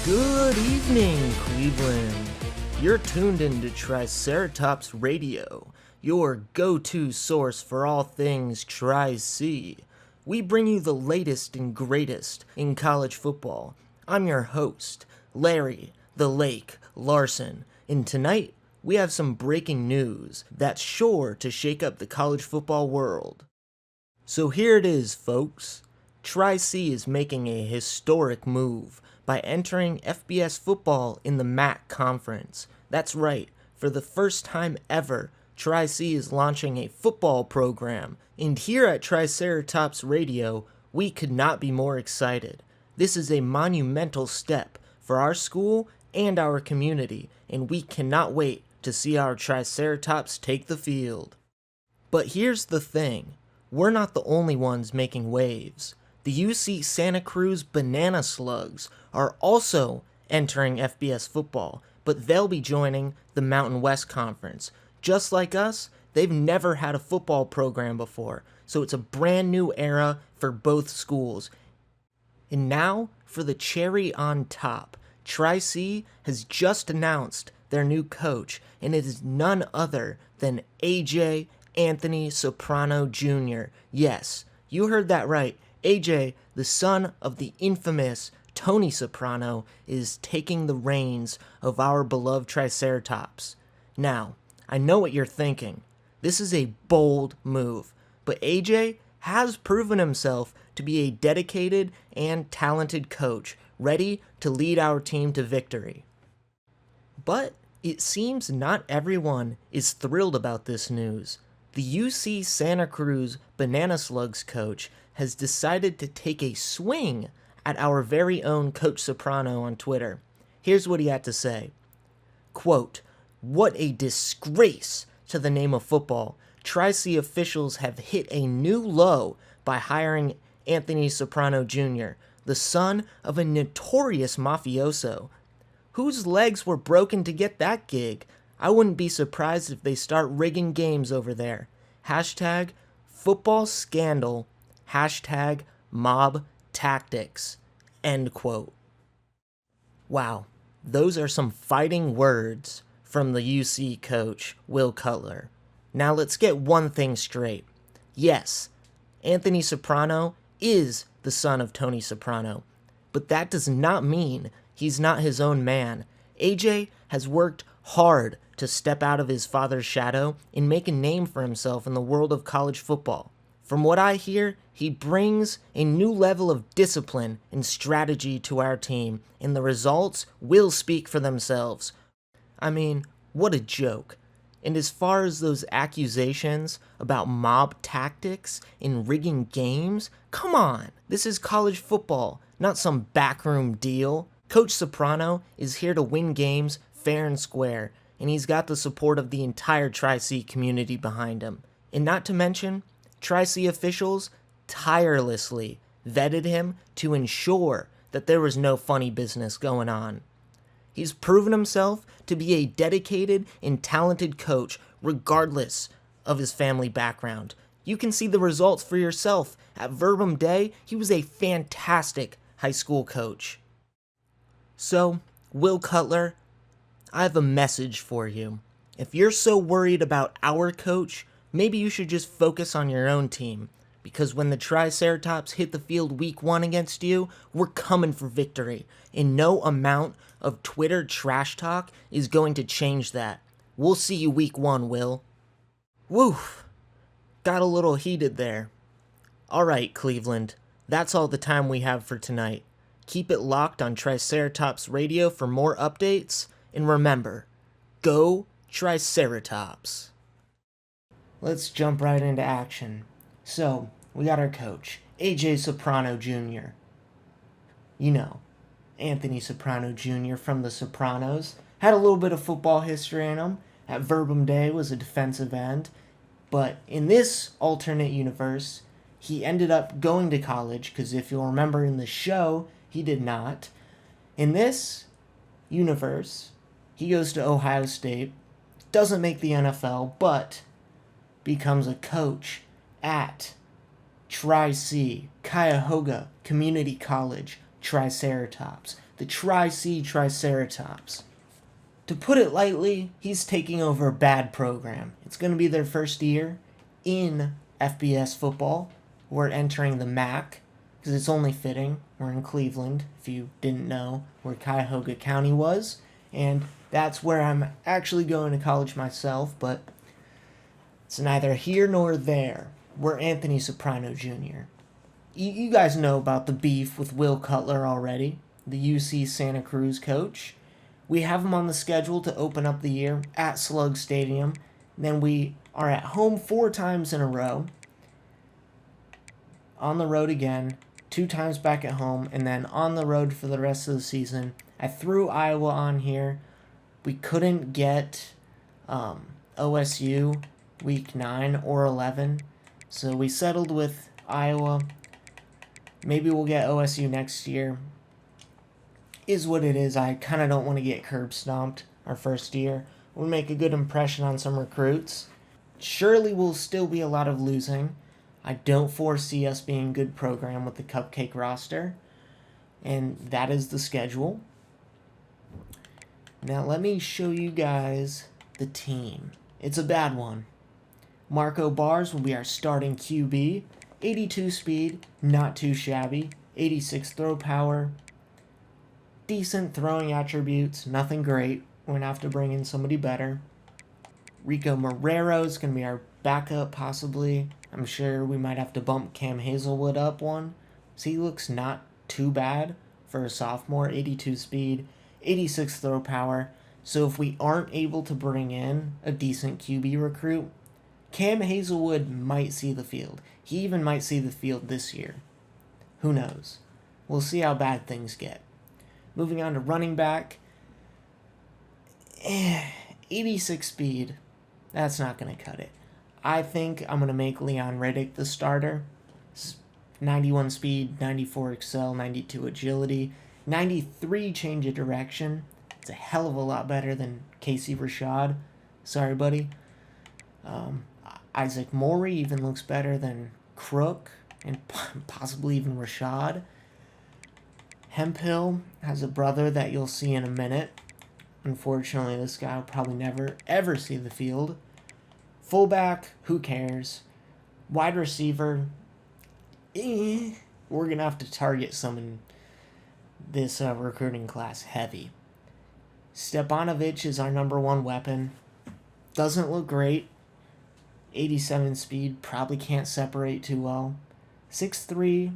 Good evening, Cleveland. You're tuned into Triceratops Radio, your go-to source for all things Tri-C. We bring you the latest and greatest in college football. I'm your host, Larry the Lake Larson, and tonight we have some breaking news that's sure to shake up the college football world. So here it is, folks. Tri-C is making a historic move by entering FBS football in the MAC conference. That's right, for the first time ever, Tri-C is launching a football program, and here at Triceratops Radio, we could not be more excited. This is a monumental step for our school and our community, and we cannot wait to see our Triceratops take the field. But here's the thing, we're not the only ones making waves. The UC Santa Cruz Banana Slugs are also entering FBS football, but they'll be joining the Mountain West Conference. Just like us, they've never had a football program before, so it's a brand new era for both schools. And now, for the cherry on top, Tri-C has just announced their new coach, and it is none other than AJ Anthony Soprano Jr. Yes, you heard that right. AJ, the son of the infamous Tony Soprano, is taking the reins of our beloved Triceratops. Now, I know what you're thinking. This is a bold move, but AJ has proven himself to be a dedicated and talented coach, ready to lead our team to victory. But it seems not everyone is thrilled about this news. The UC Santa Cruz Banana Slugs coach has decided to take a swing at our very own Coach Soprano on Twitter. Here's what he had to say. Quote, "What a disgrace to the name of football. Tri-C officials have hit a new low by hiring Anthony Soprano Jr., the son of a notorious mafioso. Whose legs were broken to get that gig? I wouldn't be surprised if they start rigging games over there. Hashtag football scandal. Hashtag mob tactics." End quote. Wow, those are some fighting words from the UC coach, Will Cutler. Now let's get one thing straight. Yes, Anthony Soprano is the son of Tony Soprano, but that does not mean he's not his own man. AJ has worked hard to step out of his father's shadow and make a name for himself in the world of college football. From what I hear, he brings a new level of discipline and strategy to our team, and the results will speak for themselves. I mean, what a joke. And as far as those accusations about mob tactics and rigging games, come on, this is college football, not some backroom deal. Coach Soprano is here to win games fair and square, and he's got the support of the entire Tri-C community behind him. And not to mention, Tri-C officials tirelessly vetted him to ensure that there was no funny business going on. He's proven himself to be a dedicated and talented coach regardless of his family background. You can see the results for yourself. At Verbum Day, he was a fantastic high school coach. So, Will Cutler, I have a message for you. If you're so worried about our coach, maybe you should just focus on your own team, because when the Triceratops hit the field week 1 against you, we're coming for victory, and no amount of Twitter trash talk is going to change that. We'll see you week 1, Will. Woof, got a little heated there. Alright, Cleveland, that's all the time we have for tonight. Keep it locked on Triceratops Radio for more updates, and remember, go Triceratops! Let's jump right into action. So, we got our coach, AJ Soprano Jr. You know, Anthony Soprano Jr. from The Sopranos. Had a little bit of football history in him. At Verbum Day was a defensive end. But in this alternate universe, he ended up going to college, because if you'll remember in the show, he did not. In this universe, he goes to Ohio State, doesn't make the NFL, but becomes a coach at Tri-C, Cuyahoga Community College, Triceratops. the Tri-C Triceratops. To put it lightly, he's taking over a bad program. It's going to be their first year in FBS football. We're entering the MAC, because it's only fitting. We're in Cleveland, if you didn't know where Cuyahoga County was. And that's where I'm actually going to college myself, but it's neither here nor there. We're Anthony Soprano Jr. You guys know about the beef with Will Cutler already, the UC Santa Cruz coach. We have him on the schedule to open up the year at Slug Stadium. Then we are at home 4 times in a row. On the road again, 2 times back at home, and then on the road for the rest of the season. I threw Iowa on here. We couldn't get OSU week 9 or 11, so we settled with Iowa. Maybe we'll get OSU next year. Is what it is. I kind of don't want to get curb stomped our first year. We'll make a good impression on some recruits. Surely will still be a lot of losing. I don't foresee us being a good program with the cupcake roster. And that is the schedule. Now let me show you guys the team. It's a bad one. Marco Bars will be our starting QB. 82 speed, not too shabby. 86 throw power. Decent throwing attributes, nothing great. We're going to have to bring in somebody better. Rico Marrero is going to be our backup, possibly. I'm sure we might have to bump Cam Hazelwood up one. So he looks not too bad for a sophomore. 82 speed, 86 throw power. So if we aren't able to bring in a decent QB recruit, Cam Hazelwood might see the field. He even might see the field this year. Who knows? We'll see how bad things get. Moving on to running back. 86 speed. That's not going to cut it. I think I'm going to make Leon Riddick the starter. 91 speed, 94 excel, 92 agility, 93 change of direction. It's a hell of a lot better than Casey Rashad. Sorry, buddy. Isaac Morey even looks better than Crook and possibly even Rashad. Hemphill has a brother that you'll see in a minute. Unfortunately, this guy will probably never, ever see the field. Fullback, who cares? Wide receiver, we're going to have to target some in this recruiting class heavy. Stepanovich is our number 1 weapon. Doesn't look great. 87 speed, probably can't separate too well. 6'3",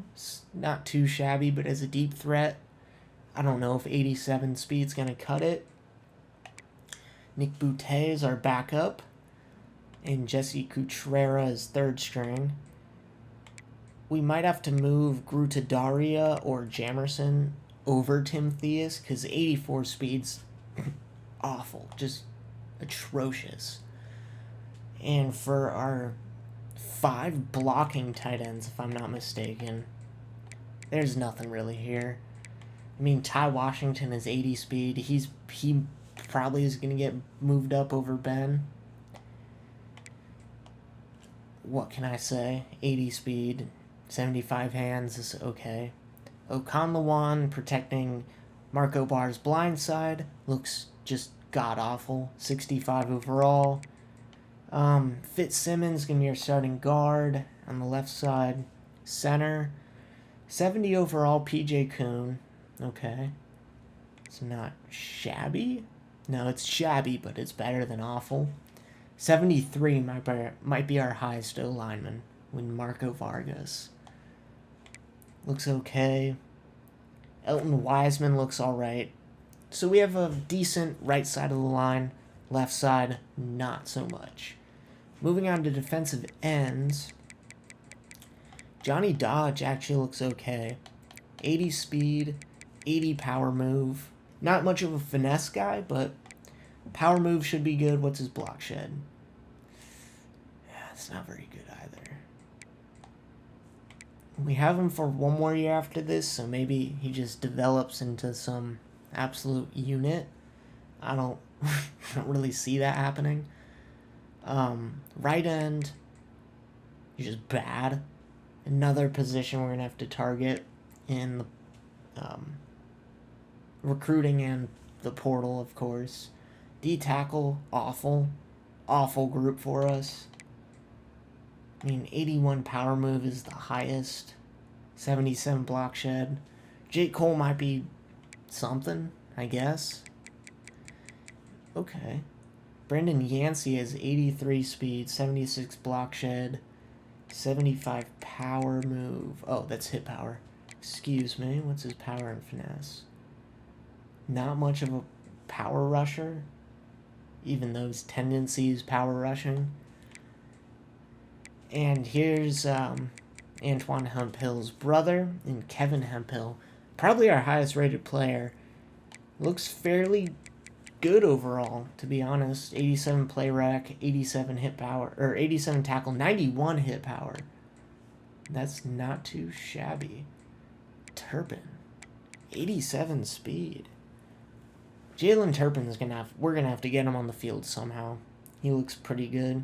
not too shabby, but as a deep threat, I don't know if 87 speed's going to cut it. Nick Boutte is our backup. And Jesse Cutrera is 3rd string. We might have to move Grutadaria or Jamerson over Tim Theus, because 84 speed's awful, just atrocious. And for our 5 blocking tight ends, if I'm not mistaken, there's nothing really here. I mean, Ty Washington is 80 speed. He probably is going to get moved up over Ben. What can I say? 80 speed, 75 hands is okay. Okonlawan protecting Marco Barr's blind side looks just god-awful. 65 overall. Fitzsimmons going to be our starting guard on the left side. Center. 70 overall, PJ Kuhn. Okay. It's not shabby. No, it's shabby, but it's better than awful. 73 might be our highest O-lineman with Marco Vargas. Looks okay. Elton Wiseman looks alright. So we have a decent right side of the line. Left side, not so much. Moving on to defensive ends. Johnny Dodge actually looks okay. 80 speed, 80 power move. Not much of a finesse guy, but power move should be good. What's his block shed? Yeah, it's not very good either. We have him for 1 more year after this, so maybe he just develops into some absolute unit. I don't really see that happening. Right end, he's just bad. Another position we're going to have to target in the recruiting and the portal, of course. D-tackle, awful. Awful group for us. I mean, 81 power move is the highest. 77 block shed. Jake Cole might be something, I guess. Okay. Brendan Yancey has 83 speed, 76 block shed, 75 power move. Oh, that's hit power. Excuse me. What's his power and finesse? Not much of a power rusher, even though his tendency is power rushing. And here's Antoine Hemphill's brother and Kevin Hemphill. Probably our highest rated player. Looks fairly good overall, to be honest. 87 play rec, 87 hit power, or 87 tackle, 91 hit power. That's not too shabby. Turpin, 87 speed. Jalen Turpin's we're gonna have to get him on the field somehow. He looks pretty good.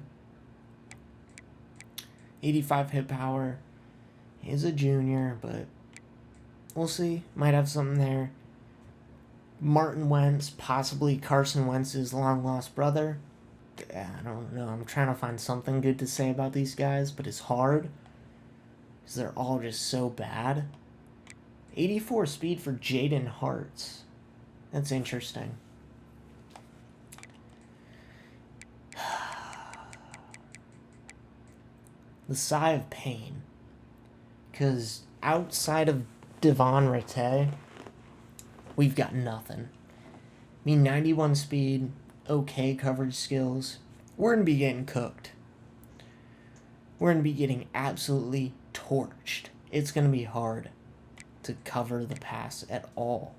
85 hit power. He's a junior, but we'll see. Might have something there. Martin Wentz, possibly Carson Wentz's long-lost brother. I don't know. I'm trying to find something good to say about these guys, but it's hard because they're all just so bad. 84 speed for Jaden Hartz. That's interesting. The sigh of pain. Because outside of Devon Rattay, we've got nothing. I mean, 91 speed, okay coverage skills. We're going to be getting cooked. We're going to be getting absolutely torched. It's going to be hard to cover the pass at all.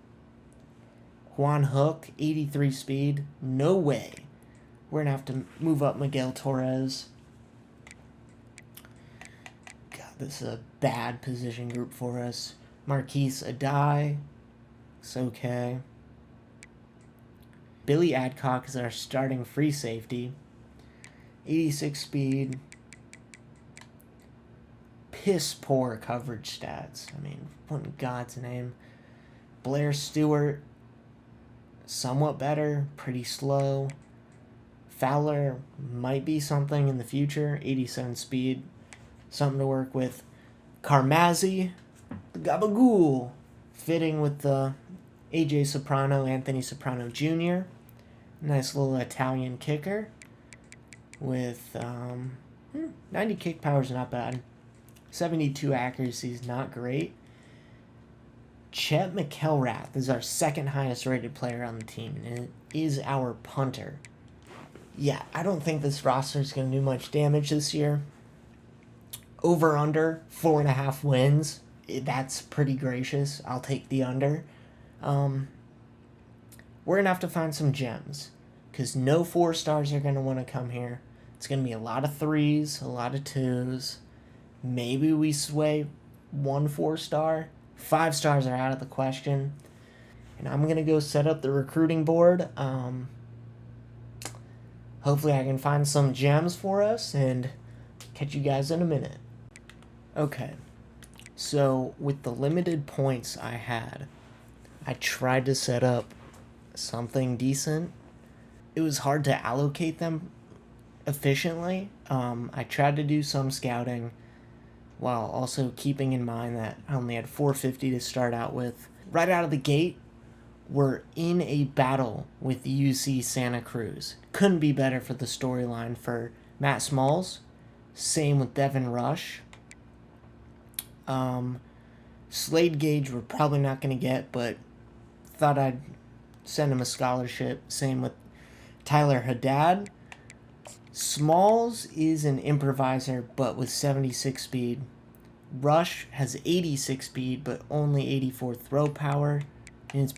Juan Hook, 83 speed. No way. We're going to have to move up Miguel Torres. God, this is a bad position group for us. Marquise Adai. It's okay. Billy Adcock is our starting free safety. 86 speed. Piss poor coverage stats. I mean, what in God's name? Blair Stewart, somewhat better, pretty slow. Fowler might be something in the future. 87 speed, something to work with. Carmazzi, the Gabagool, fitting with the AJ Soprano, Anthony Soprano Jr. Nice little Italian kicker with 90 kick power is not bad. 72 accuracy is not great. Chet McElrath is our second highest rated player on the team, and it is our punter. Yeah, I don't think this roster is going to do much damage this year. Over under 4.5 wins. That's pretty gracious. I'll take the under. We're going to have to find some gems, because no 4 stars are going to want to come here. It's going to be a lot of 3s, a lot of 2s. Maybe we sway 1 4-star. 5 stars are out of the question. And I'm going to go set up the recruiting board. Hopefully I can find some gems for us and catch you guys in a minute. Okay. So with the limited points I had, I tried to set up something decent. It was hard to allocate them efficiently. I tried to do some scouting while also keeping in mind that I only had 450 to start out with. Right out of the gate, we're in a battle with UC Santa Cruz. Couldn't be better for the storyline for Matt Smalls. Same with Devin Rush. Slade Gage we're probably not going to get, but thought I'd send him a scholarship. Same with Tyler Haddad. Smalls is an improviser, but with 76 speed. Rush has 86 speed, but only 84 throw power. And it's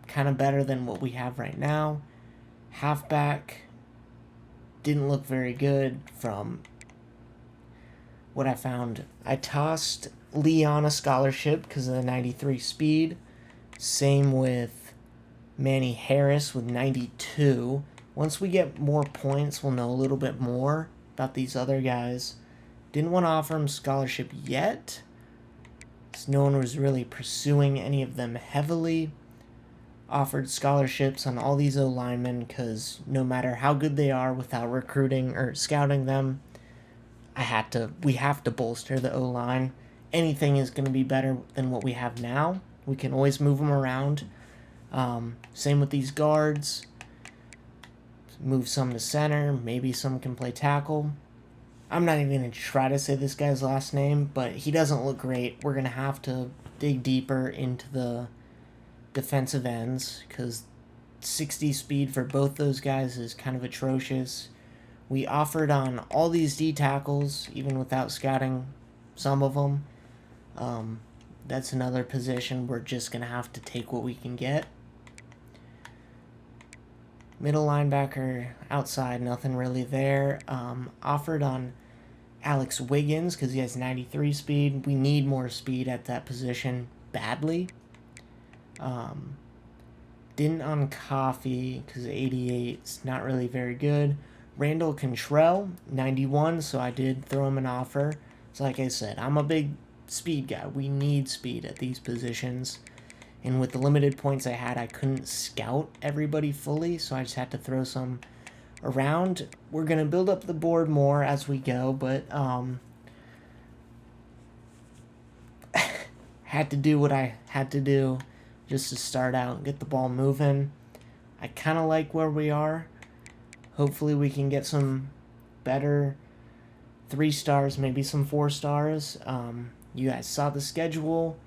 kind of better than what we have right now. Halfback didn't look very good from what I found. I tossed Lee on a scholarship because of the 93 speed. Same with Manny Harris with 92. Once we get more points, we'll know a little bit more about these other guys. Didn't want to offer him scholarship yet, because no one was really pursuing any of them heavily. offered scholarships on all these O-linemen because no matter how good they are without recruiting or scouting them, we have to bolster the O-line. Anything is going to be better than what we have now. We can always move them around. Same with these guards. Move some to center. Maybe some can play tackle. I'm not even going to try to say this guy's last name, but he doesn't look great. We're going to have to dig deeper into the defensive ends because 60 speed for both those guys is kind of atrocious. We offered on all these D tackles, even without scouting some of them. That's another position we're just going to have to take what we can get. Middle linebacker, outside, nothing really there. Offered on Alex Wiggins because he has 93 speed. We need more speed at that position badly. Didn't on Coffee because 88 is not really very good. Randall Contrell, 91, so I did throw him an offer. So like I said, I'm a big speed guy. We need speed at these positions. And with the limited points I had, I couldn't scout everybody fully, so I just had to throw some around. We're going to build up the board more as we go, but had to do what I had to do just to start out and get the ball moving. I kind of like where we are. Hopefully we can get some better 3 stars, maybe some 4 stars. You guys saw the schedule.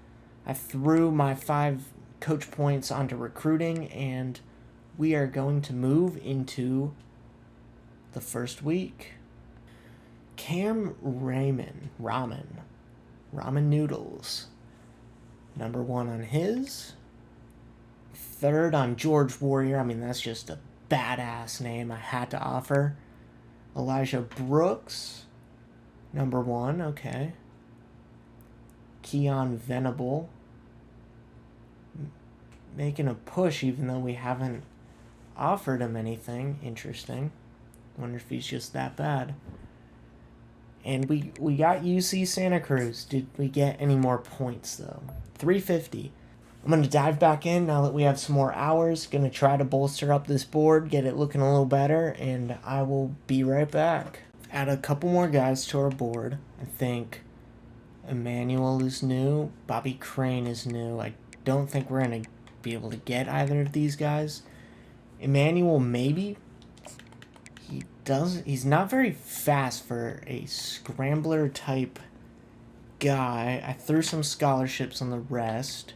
I threw my 5 coach points onto recruiting, and we are going to move into the first week. Cam Ramen Noodles. Number 1 on his. 3rd on George Warrior. I mean, that's just a badass name I had to offer. Elijah Brooks. Number 1, okay. Keon Venable. Making a push even though we haven't offered him anything. Interesting. Wonder if he's just that bad. And we got UC Santa Cruz. Did we get any more points though? 350. I'm going to dive back in now that we have some more hours. Going to try to bolster up this board, get it looking a little better, and I will be right back. Add a couple more guys to our board. I think Emmanuel is new. Bobby Crane is new. I don't think we're going to be able to get either of these guys. Emmanuel, maybe. He's not very fast for a scrambler type guy. I threw some scholarships on the rest.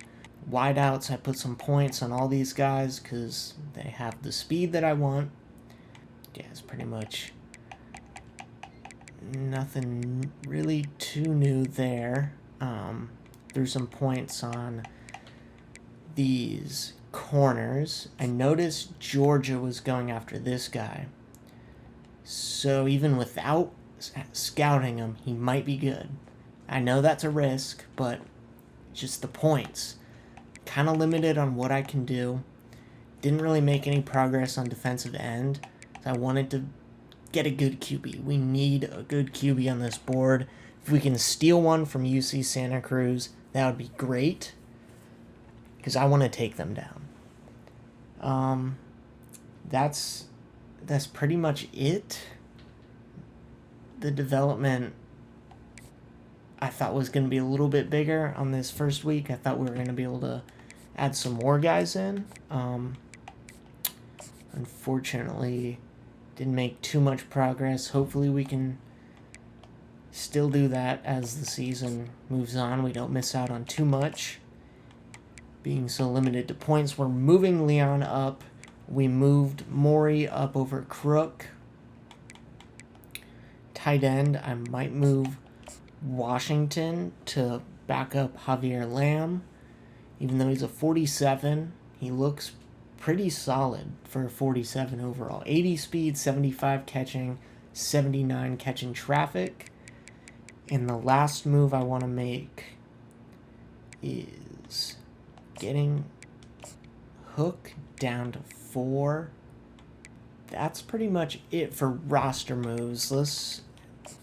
Wideouts, I put some points on all these guys because they have the speed that I want. Yeah, it's pretty much nothing really too new there. Threw some points on these corners. I noticed Georgia was going after this guy. So even without scouting him, he might be good. I know that's a risk, but just the points. Kind of limited on what I can do. Didn't really make any progress on defensive end. So I wanted to get a good QB. We need a good QB on this board. If we can steal one from UC Santa Cruz, that would be great. Because I want to take them down. That's pretty much it. The development I thought was going to be a little bit bigger on this first week. I thought we were going to be able to add some more guys in. Unfortunately, didn't make too much progress. Hopefully we can still do that as the season moves on. We don't miss out on too much. Being so limited to points, we're moving Leon up. We moved Maury up over Crook. Tight end, I might move Washington to back up Javier Lamb. Even though he's a 47, he looks pretty solid for a 47 overall. 80 speed, 75 catching, 79 catching traffic. And the last move I want to make is getting Hook down to 4. That's pretty much it for roster moves. Let's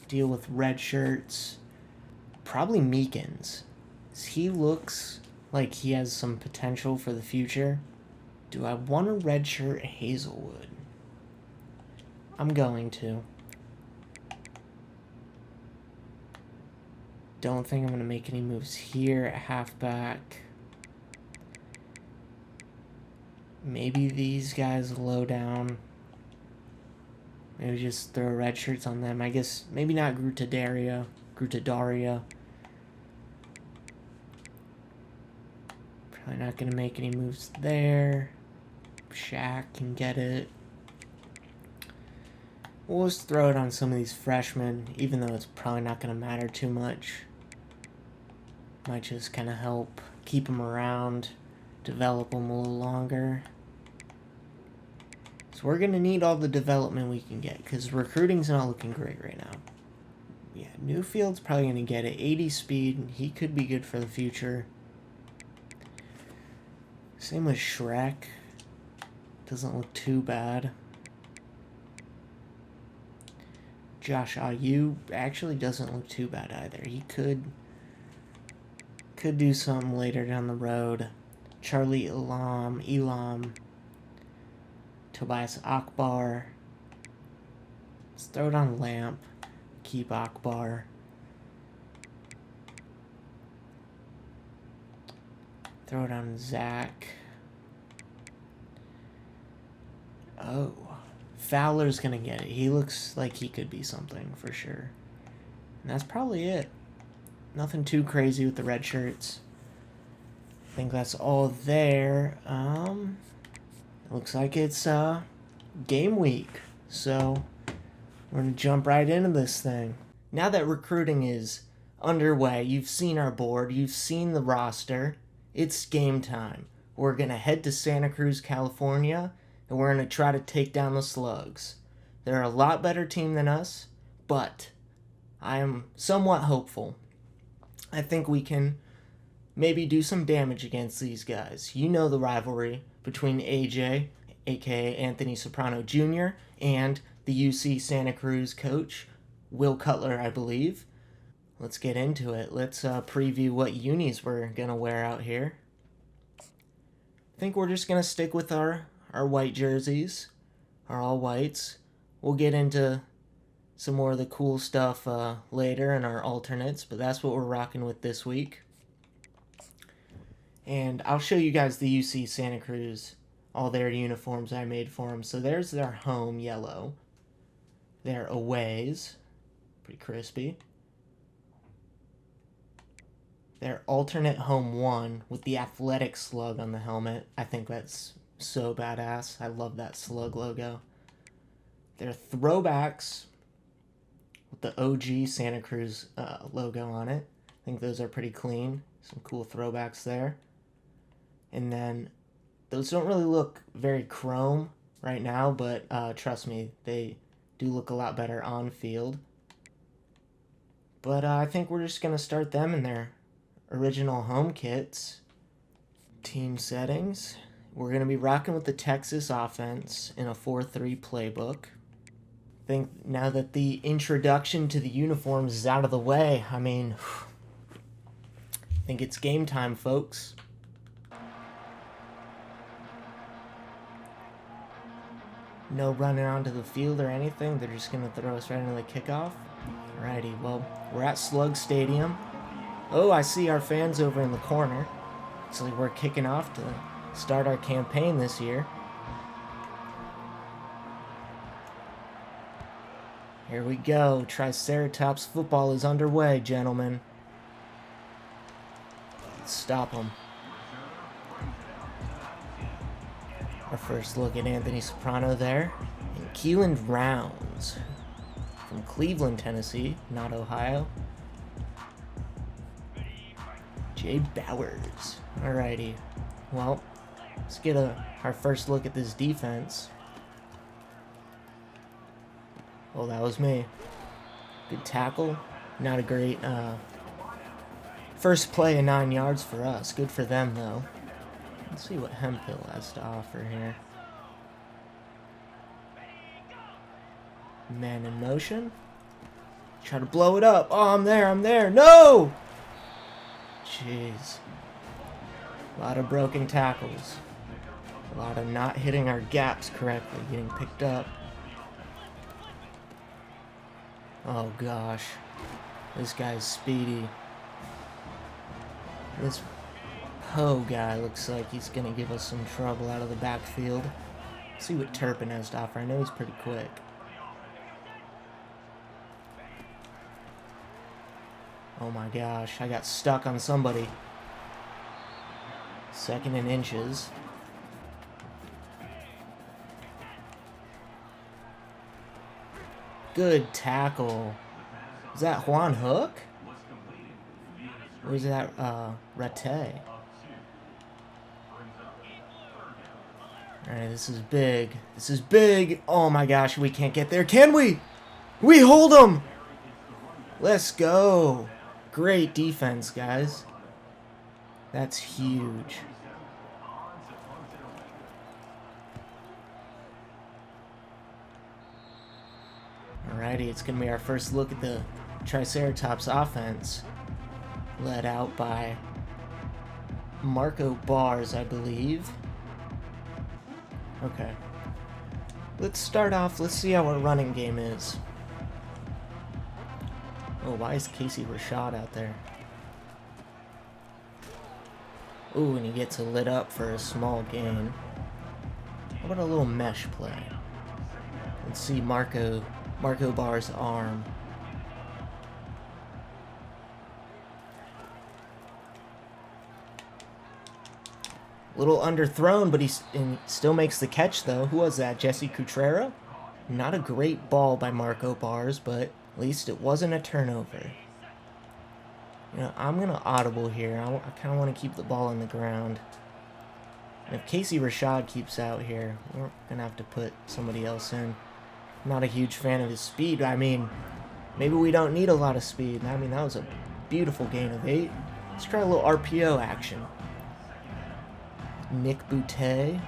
deal with red shirts. Probably Meekins. He looks like he has some potential for the future. Do I want to redshirt Hazelwood? I'm going to. Don't think I'm going to make any moves here at halfback. Maybe these guys low down. Maybe just throw red shirts on them. I guess maybe not Grutadaria. Probably not going to make any moves there. Shaq can get it. We'll just throw it on some of these freshmen, even though it's probably not going to matter too much. Might just kind of help keep them around, develop them a little longer. So we're going to need all the development we can get, because recruiting's not looking great right now. Yeah, Newfield's probably going to get it. 80 speed, he could be good for the future. Same with Shrek. Doesn't look too bad. Josh Ayu actually doesn't look too bad either. He could do something later down the road. Charlie Elam, Tobias Akbar. Let's throw it on Lamp. Keep Akbar. Throw it on Zach. Oh. Fowler's gonna get it. He looks like he could be something for sure. And that's probably it. Nothing too crazy with the red shirts. I think that's all there. Looks like it's game week. So we're gonna jump right into this thing. Now that recruiting is underway, you've seen our board, you've seen the roster. It's game time. We're gonna head to Santa Cruz, California, and we're going to try to take down the Slugs. They're a lot better team than us, but I am somewhat hopeful. I think we can maybe do some damage against these guys. You know the rivalry between AJ, aka Anthony Soprano Jr., and the UC Santa Cruz coach, Will Cutler, I believe. Let's get into it. Let's preview what unis we're going to wear out here. I think we're just going to stick with our white jerseys, our all whites. We'll get into some more of the cool stuff later in our alternates, but that's what we're rocking with this week. And I'll show you guys the UC Santa Cruz, all their uniforms I made for them. So there's their home yellow, their aways, pretty crispy. Their alternate home one with the athletic slug on the helmet. I think that's so badass. I love that slug logo. Their throwbacks with the OG Santa Cruz logo on it. I think those are pretty clean. Some cool throwbacks there. And then those don't really look very chrome right now, but trust me, they do look a lot better on field. But I think we're just going to start them in their original home kits. Team settings. We're going to be rocking with the Texas offense in a 4-3 playbook. I think now that the introduction to the uniforms is out of the way, I mean, I think it's game time, folks. No running onto the field or anything. They're just going to throw us right into the kickoff. Alrighty, well, we're at Slug Stadium. Oh, I see our fans over in the corner. Looks like we're kicking off to start our campaign this year. Here we go. Triceratops football is underway, gentlemen. Let's stop them. Our first look at Anthony Soprano there. And Keelan Rounds from Cleveland, Tennessee, not Ohio. Jay Bowers. Alrighty. Well, let's get our first look at this defense. Oh, that was me. Good tackle. Not a great first play of 9 yards for us. Good for them, though. Let's see what Hemphill has to offer here. Man in motion. Try to blow it up. Oh, I'm there. No! Jeez. A lot of broken tackles. A lot of not hitting our gaps correctly, getting picked up. Oh gosh. This guy's speedy. This Poe guy looks like he's going to give us some trouble out of the backfield. Let's see what Turpin has to offer. I know he's pretty quick. Oh my gosh, I got stuck on somebody. 2nd and inches. Good tackle. Is that Juan Hook? Or is that Rattay? Alright, this is big. This is big. Oh my gosh, we can't get there. Can we? We hold them! Let's go. Great defense, guys. That's huge. Alrighty, it's going to be our first look at the Triceratops offense. Led out by Marco Bars, I believe. Okay. Let's start off. Let's see how our running game is. Oh, why is Casey Rashad out there? Ooh, and he gets lit up for a small gain. How about a little mesh play? Let's see Marco Bar's arm. Little underthrown, but he still makes the catch, though. Who was that? Jesse Cutrera? Not a great ball by Marco Bars, but at least it wasn't a turnover. You know, I'm going to audible here. I kind of want to keep the ball on the ground. And if Casey Rashad keeps out here, we're going to have to put somebody else in. I'm not a huge fan of his speed. I mean, maybe we don't need a lot of speed. I mean, that was a beautiful gain of 8. Let's try a little RPO action. Nick Boutte.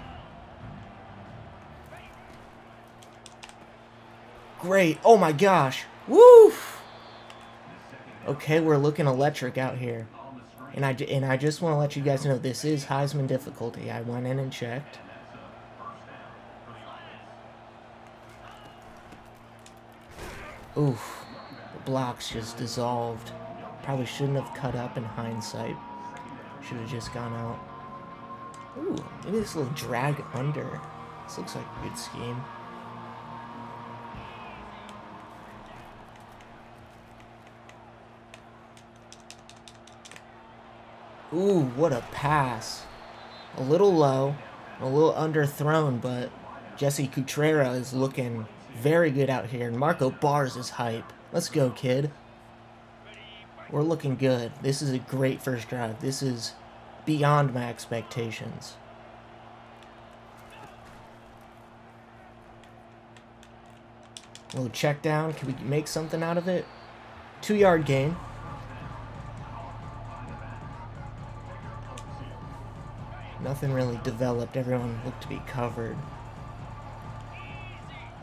Great. Oh my gosh. Woo! Okay, we're looking electric out here. And I just want to let you guys know this is Heisman difficulty. I went in and checked. Oof. The blocks just dissolved. Probably shouldn't have cut up in hindsight. Should have just gone out. Ooh, maybe this little drag under. This looks like a good scheme. Ooh, what a pass. A little low, a little underthrown, but Jesse Cutrera is looking very good out here. And Marco Bars is hype. Let's go, kid. We're looking good. This is a great first drive. This is beyond my expectations. A little check down. Can we make something out of it? 2-yard gain. Nothing really developed. Everyone looked to be covered.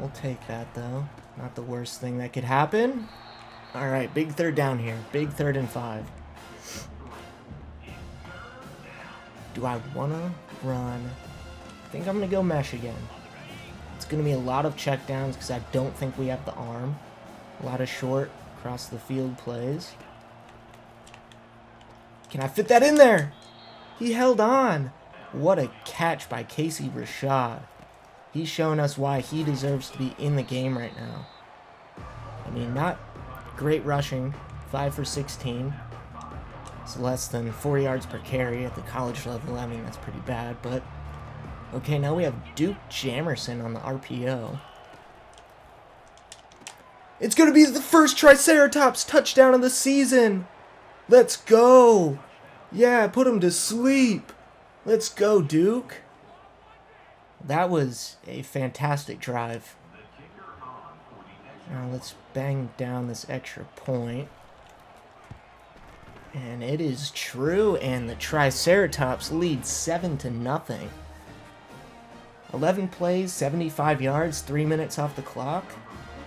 We'll take that, though. Not the worst thing that could happen. All right, big third down here. Big 3rd and 5. Do I want to run? I think I'm going to go mesh again. It's going to be a lot of checkdowns because I don't think we have the arm. A lot of short across the field plays. Can I fit that in there? He held on. What a catch by Casey Rashad. He's showing us why he deserves to be in the game right now. I mean, not great rushing. 5 for 16. It's less than 4 yards per carry at the college level. I mean, that's pretty bad, but... Okay, now we have Duke Jamerson on the RPO. It's going to be the first Triceratops touchdown of the season! Let's go! Yeah, put him to sleep! Let's go, Duke! That was a fantastic drive. Now let's bang down this extra point. And it is true, and the Triceratops lead 7-0. 11 plays, 75 yards, 3 minutes off the clock.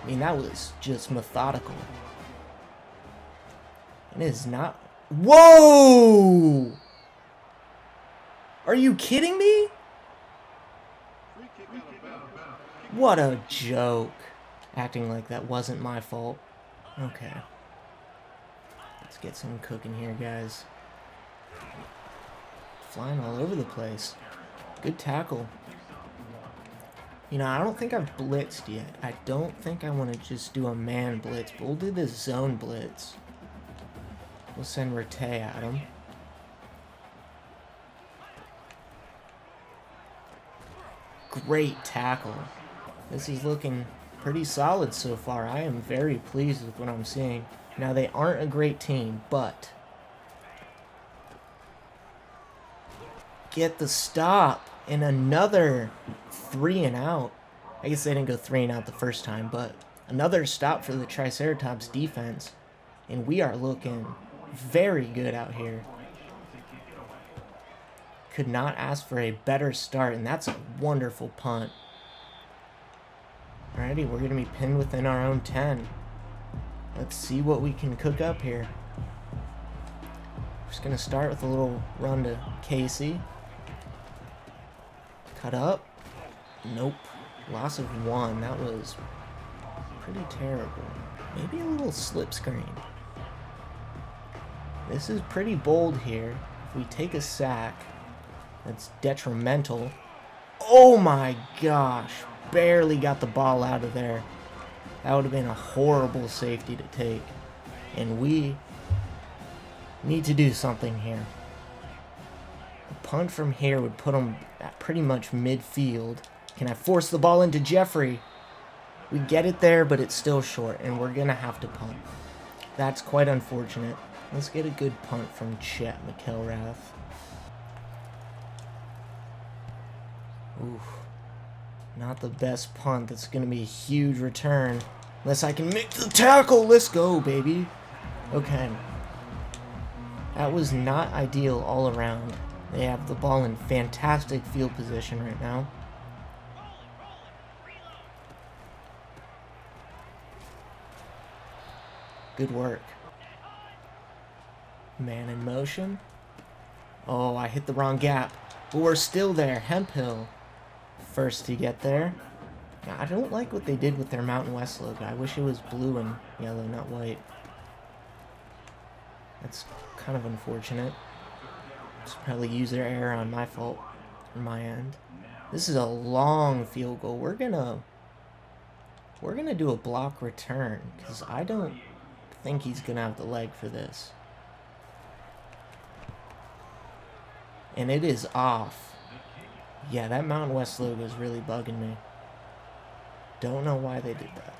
I mean, that was just methodical. It is not... Whoa! Are you kidding me? What a joke. Acting like that wasn't my fault. Okay. Let's get some cooking here, guys. Flying all over the place. Good tackle. You know, I don't think I've blitzed yet. I don't think I want to just do a man blitz, but we'll do this zone blitz. We'll send Rete at him. Great tackle. This is looking pretty solid so far. I am very pleased with what I'm seeing. Now, they aren't a great team, but get the stop and another 3 and out. I guess they didn't go 3 and out the first time, but another stop for the Triceratops defense, and we are looking very good out here. Could not ask for a better start, and that's a wonderful punt. Alrighty, we're going to be pinned within our own 10. Let's see what we can cook up here. Just going to start with a little run to Casey. Cut up. Nope. Loss of 1. That was pretty terrible. Maybe a little slip screen. This is pretty bold here. If we take a sack, that's detrimental. Oh my gosh. Barely got the ball out of there. That would have been a horrible safety to take. And we need to do something here. A punt from here would put them at pretty much midfield. Can I force the ball into Jeffrey? We get it there, but it's still short, and we're going to have to punt. That's quite unfortunate. Let's get a good punt from Chet McElrath. Oof. Not the best punt. That's going to be a huge return. Unless I can make the tackle. Let's go, baby. Okay. That was not ideal all around. They have the ball in fantastic field position right now. Good work. Man in motion. Oh, I hit the wrong gap. But we're still there. Hemphill. First to get there. Now, I don't like what they did with their Mountain West logo. I wish it was blue and yellow, not white. That's kind of unfortunate. Just probably user error on my fault, on my end. This is a long field goal. We're gonna do a block return because I don't think he's gonna have the leg for this. And it is off. Yeah, that Mountain West logo is really bugging me. Don't know why they did that.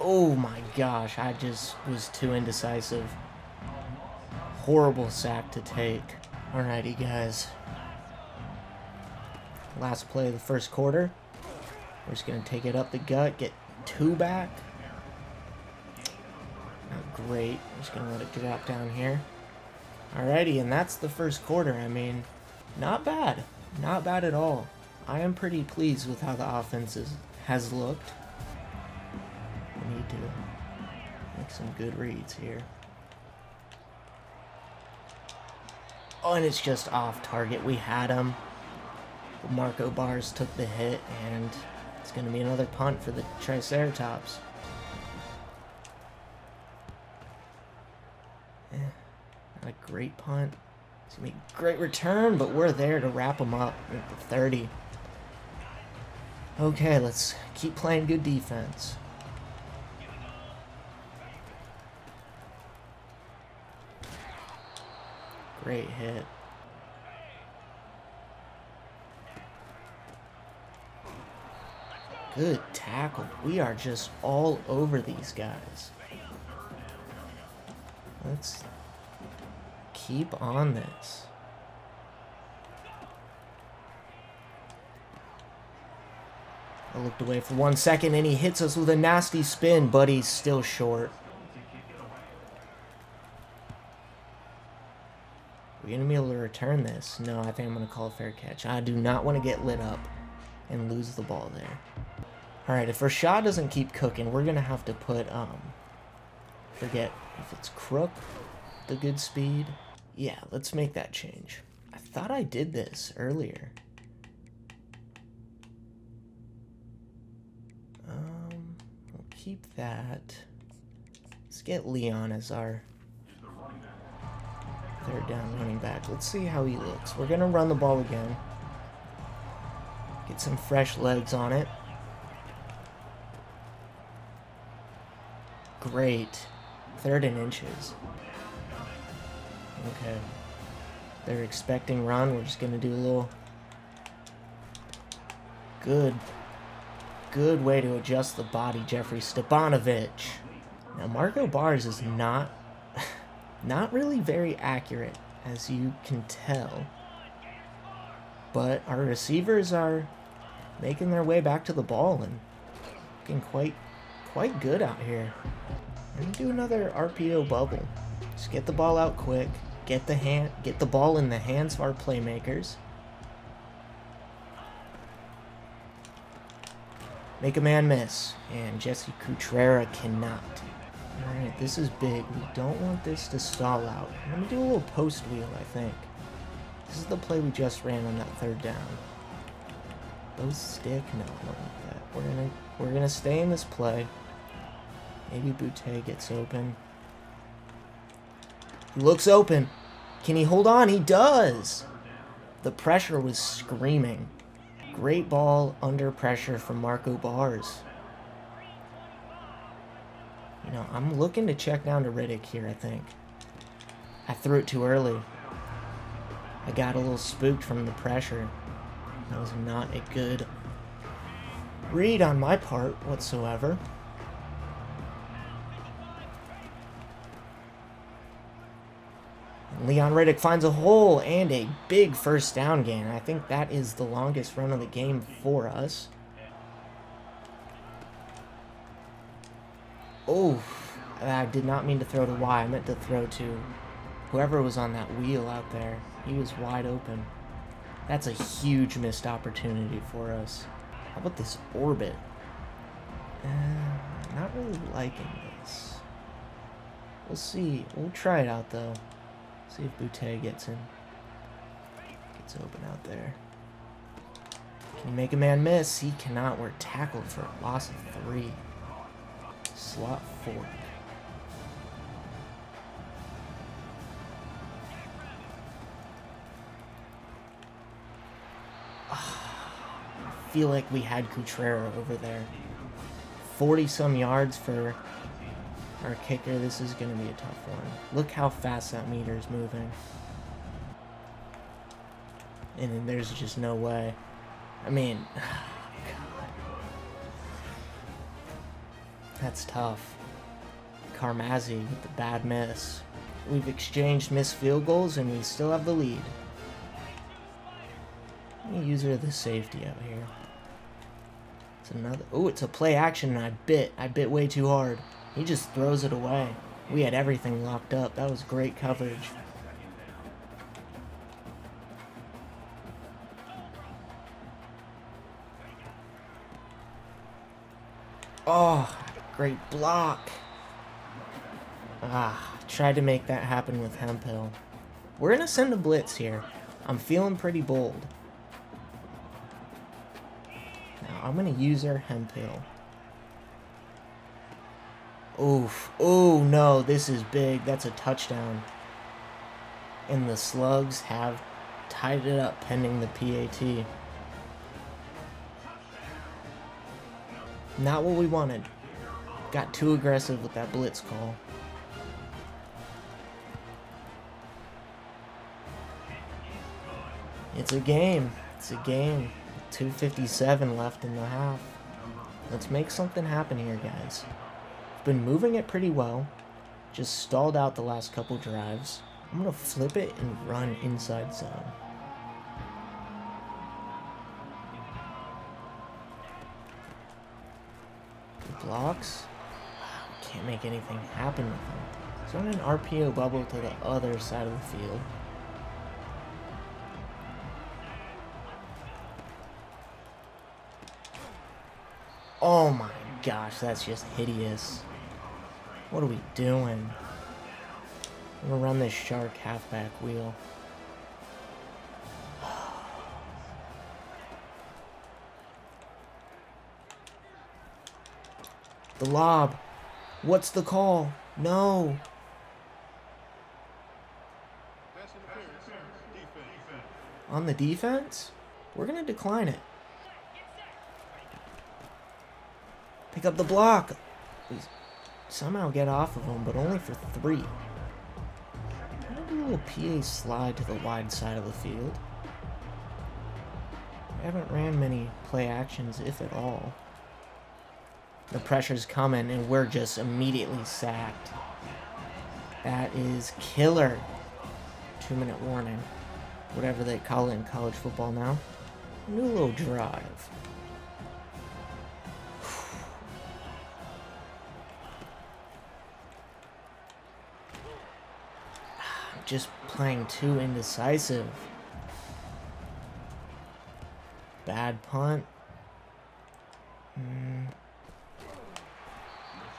Oh my gosh, I just was too indecisive. Horrible sack to take. Alrighty, guys. Last play of the first quarter. We're just going to take it up the gut, get 2 back. Not great. I'm just going to let it drop down here. Alrighty, and that's the first quarter. I mean, not bad. Not bad at all. I am pretty pleased with how the offense has looked. We need to make some good reads here. Oh, and it's just off target. We had him. Marco Bars took the hit, and it's going to be another punt for the Triceratops. Not a great punt. It's going to be a great return, but we're there to wrap them up at the 30. Okay, let's keep playing good defense. Great hit. Good tackle. We are just all over these guys. Let's keep on this. I looked away for 1 second and he hits us with a nasty spin, but he's still short. We're going to be able to return this. No, I think I'm going to call a fair catch. I do not want to get lit up and lose the ball there. Alright, if Rashad doesn't keep cooking, we're going to have to put, forget if it's Crook, the good speed. Yeah, let's make that change. I thought I did this earlier. keep that. Let's get Leon as our third down running back. Let's see how he looks. We're going to run the ball again. Get some fresh legs on it. Great. 3rd and inches. Okay. They're expecting run. We're just going to do a little... Good way to adjust the body, Jeffrey Stepanovich. Now, Marco Bars is not really very accurate, as you can tell. But our receivers are making their way back to the ball and looking quite good out here. We're gonna do another RPO bubble. Just get the ball out quick. Get the ball in the hands of our playmakers. Make a man miss, and Jesse Cutrera cannot. Alright, this is big. We don't want this to stall out. I'm going to do a little post wheel, I think. This is the play we just ran on that 3rd down. Both stick? No, I don't like that. We're gonna stay in this play. Maybe Boutte gets open. He looks open. Can he hold on? He does! The pressure was screaming. Great ball under pressure from Marco Bars. You know, I'm looking to check down to Riddick here, I think. I threw it too early. I got a little spooked from the pressure. That was not a good read on my part whatsoever. Leon Riddick finds a hole and a big 1st down gain. I think that is the longest run of the game for us. Oh, I did not mean to throw to Y. I meant to throw to whoever was on that wheel out there. He was wide open. That's a huge missed opportunity for us. How about this orbit? Not really liking this. We'll see. We'll try it out, though. See if Boutte gets open out there. Can he make a man miss? He cannot. We're tackled for a loss of 3. Slot 4. I feel like we had Cutrera over there. 40-some yards for our kicker. This is going to be a tough one. Look how fast that meter is moving. And then there's just no way. I mean, God. That's tough. Carmazzi with the bad miss. We've exchanged missed field goals and we still have the lead. Let me use her the safety out here. It's another. Oh, it's a play action and I bit way too hard. He just throws it away. We had everything locked up. That was great coverage. Oh, great block. Tried to make that happen with Hemphill. We're going to send a blitz here. I'm feeling pretty bold. Now, I'm going to use our Hemphill. Oof. Oh, no, this is big. That's a touchdown. And the Slugs have tied it up pending the PAT. Not what we wanted. Got too aggressive with that blitz call. It's a game. It's a game. 2:57 left in the half. Let's make something happen here, guys. Been moving it pretty well. Just stalled out the last couple drives. I'm going to flip it and run inside zone. Blocks. Can't make anything happen with them. Let's run an RPO bubble to the other side of the field. Oh my gosh, that's just hideous. What are we doing? I'm gonna run this shark halfback wheel. The lob. What's the call? No. On the defense? We're going to decline it. Pick up the block. We somehow get off of him, but only for 3. I'm going to do a little PA slide to the wide side of the field. I haven't ran many play actions, if at all. The pressure's coming, and we're just immediately sacked. That is killer. 2-minute warning. Whatever they call it in college football now. New little drive. Just playing too indecisive. Bad punt.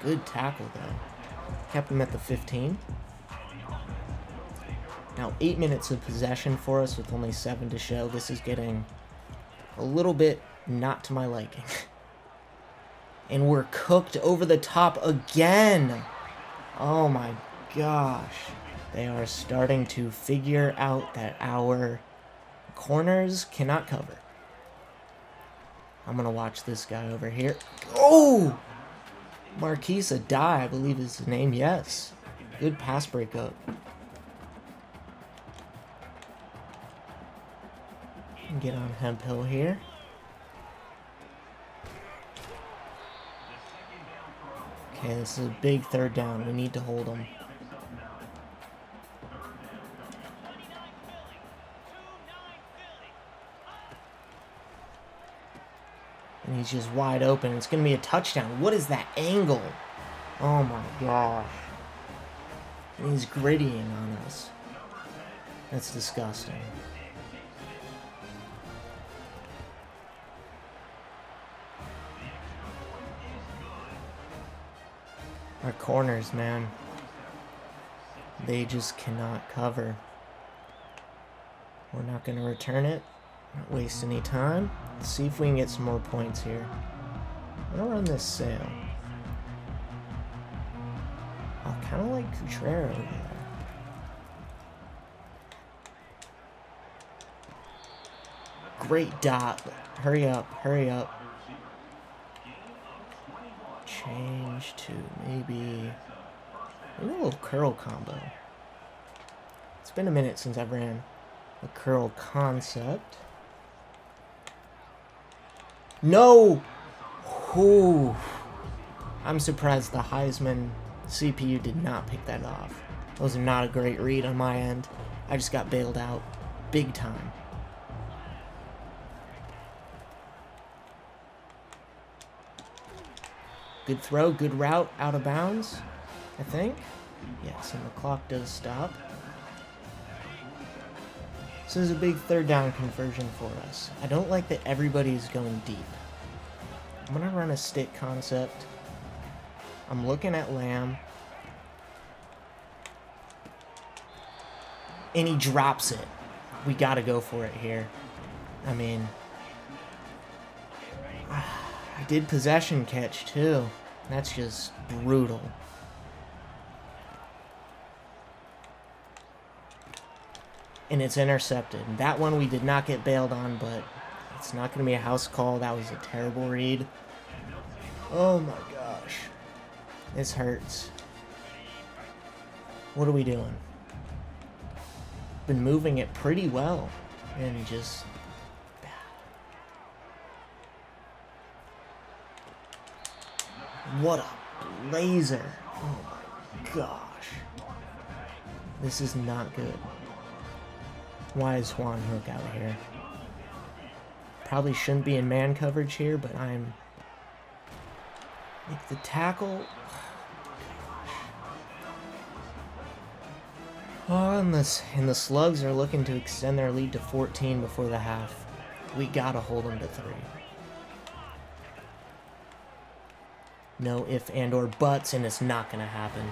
Good tackle, though. Kept him at the 15. Now, 8 minutes of possession for us with only 7 to show. This is getting a little bit not to my liking. And we're cooked over the top again. Oh my gosh. They are starting to figure out that our corners cannot cover. I'm going to watch this guy over here. Oh! Marquise Adai, I believe is his name. Yes. Good pass breakup. Get on Hemphill here. Okay, this is a big 3rd down. We need to hold him. And he's just wide open. It's going to be a touchdown. What is that angle? Oh my gosh. And he's grittying on us. That's disgusting. Our corners, man. They just cannot cover. We're not going to return it. Not waste any time. Let's see if we can get some more points here. I'm going to run this sail. I kind of like Cutrera over there. Great dot. Hurry up, hurry up. Change to maybe a little curl combo. It's been a minute since I've ran a curl concept. No! Ooh. I'm surprised the Heisman CPU did not pick that off. That was not a great read on my end. I just got bailed out big time. Good throw, good route, out of bounds, I think. Yes, and the clock does stop. This is a big 3rd down conversion for us. I don't like that everybody's going deep. I'm going to run a stick concept. I'm looking at Lamb. And he drops it. We got to go for it here. I mean, I did possession catch too. That's just brutal. And it's intercepted. That one we did not get bailed on, but it's not going to be a house call. That was a terrible read. Oh my gosh. This hurts. What are we doing? Been moving it pretty well. And just... What a laser. Oh my gosh. This is not good. Why is Juan Hook out here? Probably shouldn't be in man coverage here, but I'm... Like the tackle... Oh, and the Slugs are looking to extend their lead to 14 before the half. We gotta hold them to 3. No if and or buts, and it's not gonna happen.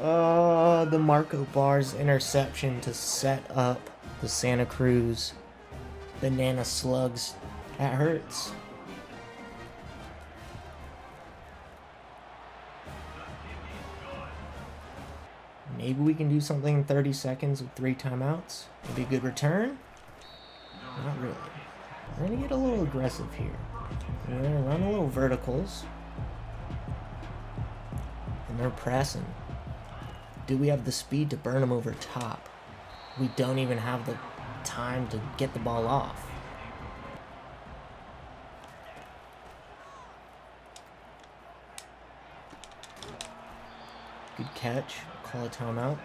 Oh, the Marco Bar's interception to set up the Santa Cruz Banana Slugs. That hurts. Maybe we can do something in 30 seconds with 3 timeouts. Maybe a good return? Not really. We're going to get a little aggressive here. We're going to run a little verticals. And they're pressing. Do we have the speed to burn them over top? We don't even have the time to get the ball off. Good catch. Call a timeout.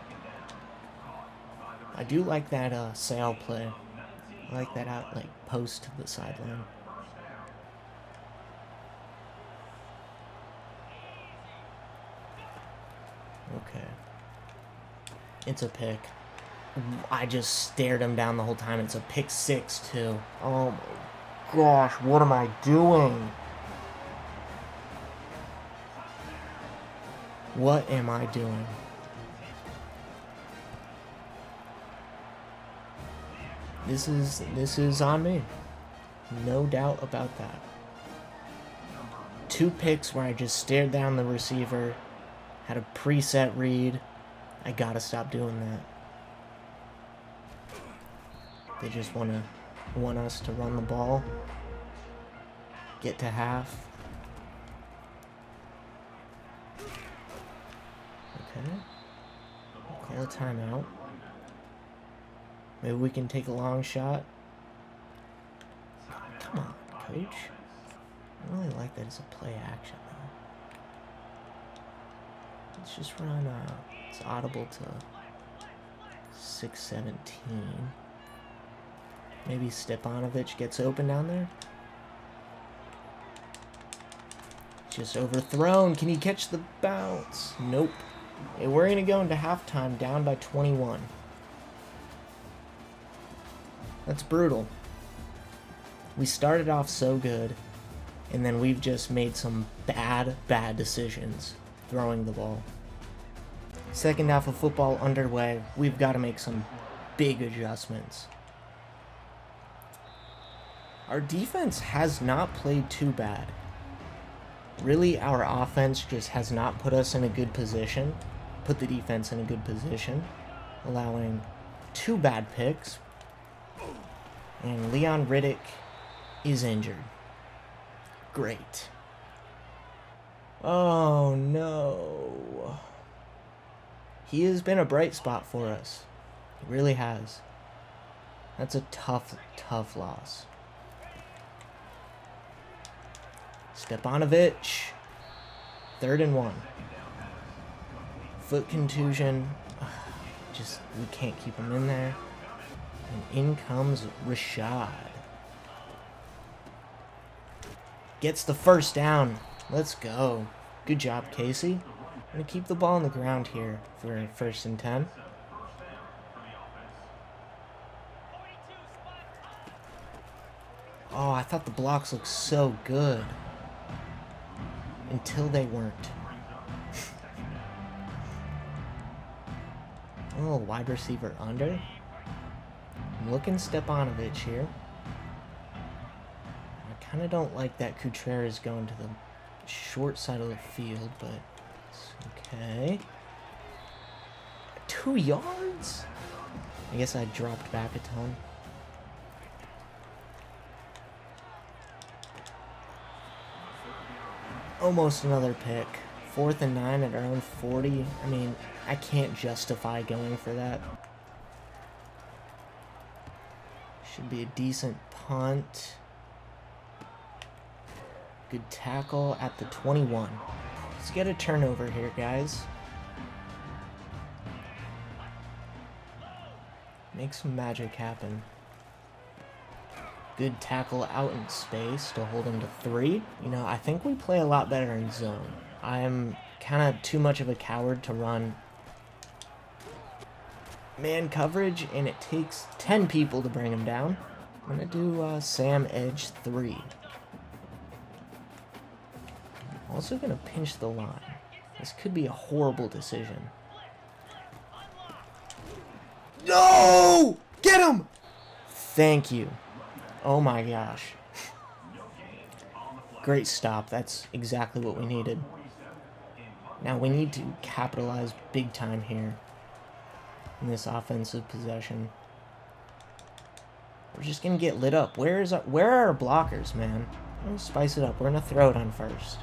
I do like that sail play. I like that out, like, post to the sideline. Okay. It's a pick. I just stared him down the whole time. It's a pick 6, too. Oh my gosh, what am I doing? What am I doing? This is on me. No doubt about that. 2 picks where I just stared down the receiver, had a preset read. I gotta stop doing that. They just want us to run the ball, get to half. Okay. Call a timeout. Maybe we can take a long shot. Come on, coach. I really like that as a play action, though. Let's just run, it's audible to 6:17. Maybe Stepanovic gets open down there. Just overthrown. Can he catch the bounce? Nope. Okay, we're going to go into halftime down by 21. That's brutal. We started off so good, and then we've just made some bad decisions throwing the ball. Second half of football underway. We've got to make some big adjustments. Our defense has not played too bad. Really, our offense just has not put us in a good position, put the defense in a good position, allowing 2 bad picks. And Leon Riddick is injured. Great. Oh no. He has been a bright spot for us. He really has. That's a tough loss. Stepanovic. 3rd and 1. Foot contusion. Just, we can't keep him in there. And in comes Rashad. Gets the first down. Let's go. Good job, Casey. I'm going to keep the ball on the ground here for 1st and 10. Oh, I thought the blocks looked so good. Until they weren't. Oh, wide receiver under. I'm looking Stepanovic here. I kind of don't like that Coutreras going to the short side of the field, but it's okay. 2 yards? I guess I dropped back a ton. Almost another pick. 4th and 9 at our own 40. I mean, I can't justify going for that. Should be a decent punt. Good tackle at the 21. Let's get a turnover here, guys. Make some magic happen. Good tackle out in space to hold him to 3. You know, I think we play a lot better in zone. I'm kind of too much of a coward to run man coverage, and it takes 10 people to bring him down. I'm going to do Sam Edge 3. I'm also going to pinch the line. This could be a horrible decision. No! Get him! Thank you. Oh my gosh. Great stop. That's exactly what we needed. Now we need to capitalize big time here. in this offensive possession. We're just going to get lit up. Where are our blockers, man? Let's spice it up. We're going to throw it on first.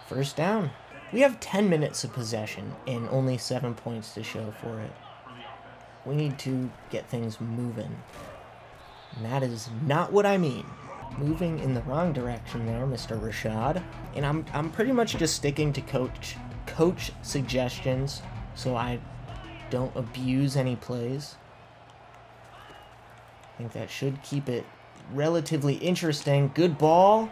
First down. We have 10 minutes of possession and only 7 points to show for it. We need to get things moving. And that is not what I mean. Moving in the wrong direction there, Mr. Rashad. And I'm pretty much just sticking to coach suggestions so I don't abuse any plays. I think that should keep it relatively interesting. Good ball.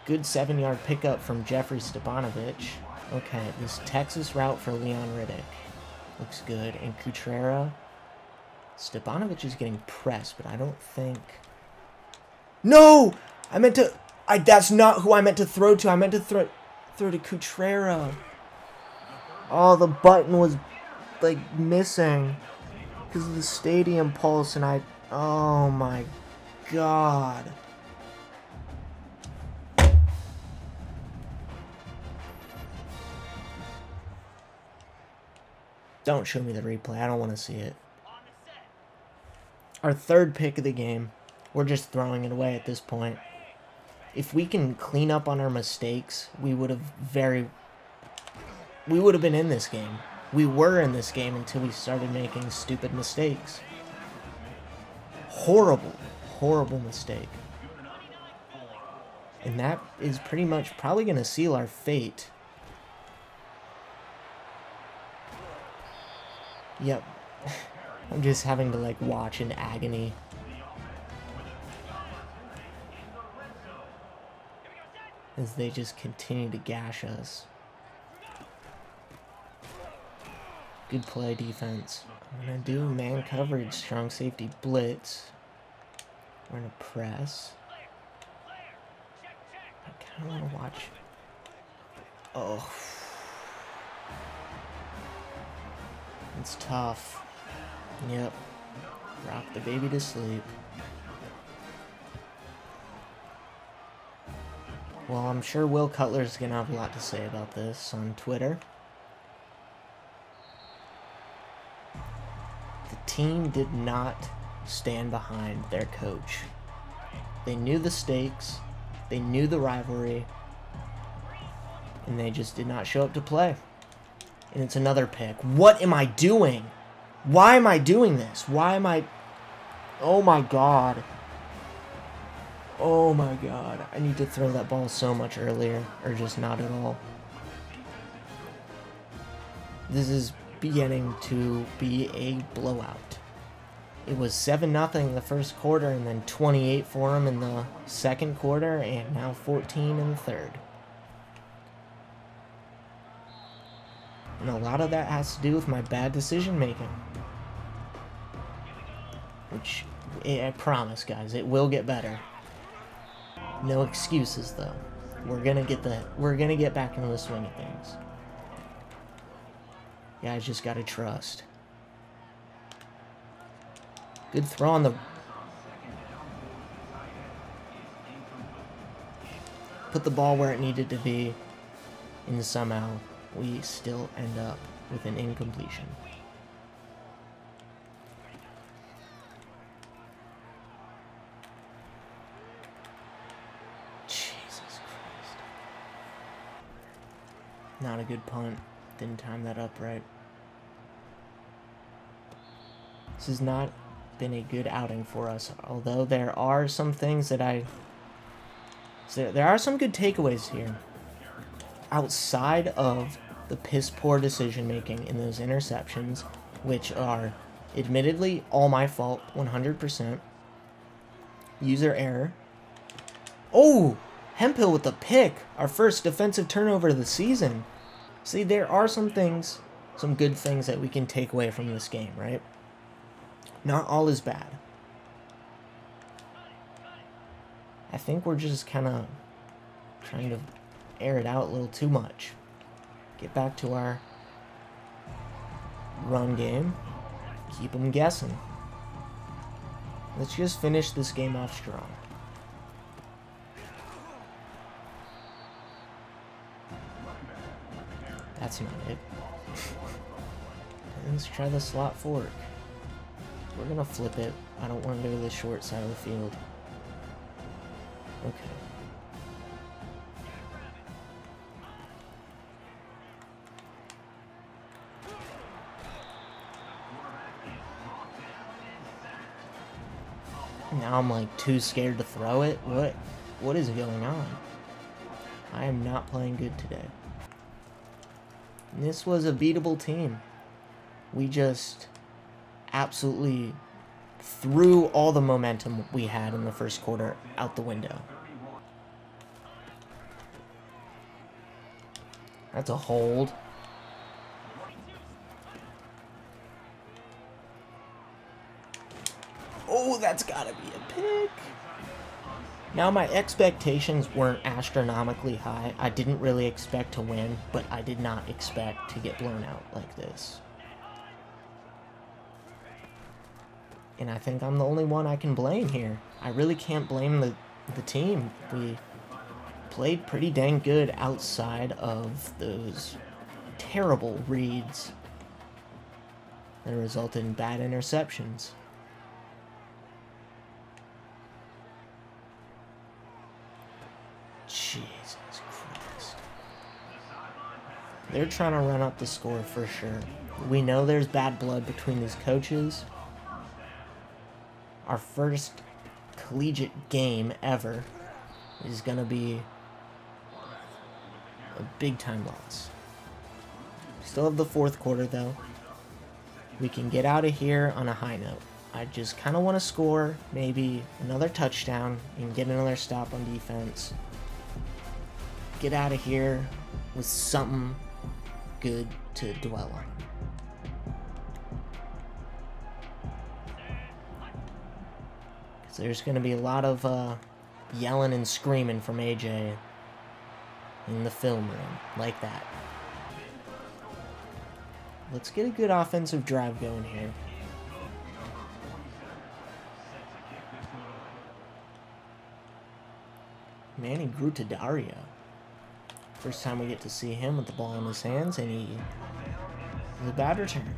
Good 7-yard pickup from Jeffrey Stepanovich. Okay, this Texas route for Leon Riddick looks good. And Kutrera. Stepanovich is getting pressed, but I don't think... No! I meant to... that's not who I meant to throw to. I meant to throw to Kutrera. Oh, the button was, like, missing because of the stadium pulse, and oh, my God. Don't show me the replay. I don't want to see it. Our third pick of the game. We're just throwing it away at this point. If we can clean up on our mistakes, we would have been in this game. We were in this game until we started making stupid mistakes. Horrible, horrible mistake. And that is pretty much probably going to seal our fate. Yep. I'm just having to, like, watch in agony. As they just continue to gash us. Good play, defense. I'm going to do man coverage, strong safety blitz. We're going to press. I kind of want to watch. Oh. It's tough. Yep. Rock the baby to sleep. Well, I'm sure Will Cutler's going to have a lot to say about this on Twitter. The team did not stand behind their coach. They knew the stakes, they knew the rivalry, and they just did not show up to play. And it's another pick. What am I doing? Why am I doing this? Why am I... Oh my God. Oh my God. I need to throw that ball so much earlier, or just not at all. This is beginning to be a blowout. It was 7-0 in the first quarter, and then 28 for them in the second quarter, and now 14 in the third. And a lot of that has to do with my bad decision making. Which, I promise, guys, it will get better. No excuses, though. We're gonna get back into the swing of things. Guys, just gotta trust. Good throw on the... Put the ball where it needed to be, and somehow we still end up with an incompletion. Jesus Christ. Not a good punt. Didn't time that up right. This has not been a good outing for us, although there are some things that there are some good takeaways here. Outside of the piss-poor decision-making in those interceptions, which are admittedly all my fault, 100%. User error. Oh! Hemphill with the pick! Our first defensive turnover of the season. See, there are some things, some good things that we can take away from this game, right? Not all is bad. I think we're just kind of trying to air it out a little too much. Get back to our run game. Keep them guessing. Let's just finish this game off strong. That's not it. Let's try the slot fork. We're gonna flip it. I don't want to go to the short side of the field. Okay. Now I'm like too scared to throw it. What is going on? I am not playing good today. This was a beatable team. We just absolutely threw all the momentum we had in the first quarter out the window. That's a hold. Oh, that's gotta be a pick. Now, my expectations weren't astronomically high. I didn't really expect to win, but I did not expect to get blown out like this. And I think I'm the only one I can blame here. I really can't blame the team. We played pretty dang good outside of those terrible reads that resulted in bad interceptions. Jesus Christ. They're trying to run up the score for sure. We know there's bad blood between these coaches. Our first collegiate game ever is going to be a big-time loss. Still have the fourth quarter, though. We can get out of here on a high note. I just kind of want to score maybe another touchdown and get another stop on defense. Get out of here with something good to dwell on. Because there's going to be a lot of yelling and screaming from AJ in the film room, like that. Let's get a good offensive drive going here. Manny Grutadario. First time we get to see him with the ball in his hands, and he is a bad return.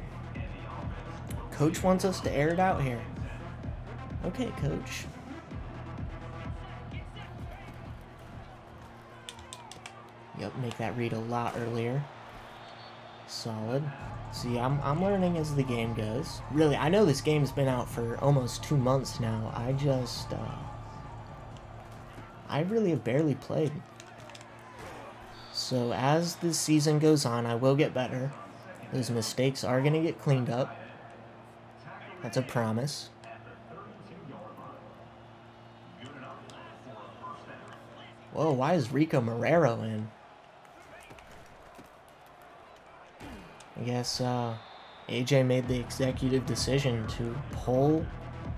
Coach wants us to air it out here. Okay, coach. Yep, make that read a lot earlier. Solid. See, I'm learning as the game goes. Really, I know this game's been out for almost 2 months now. I really have barely played. So as the season goes on, I will get better. Those mistakes are going to get cleaned up. That's a promise. Whoa, why is Rico Marrero in? I guess AJ made the executive decision to pull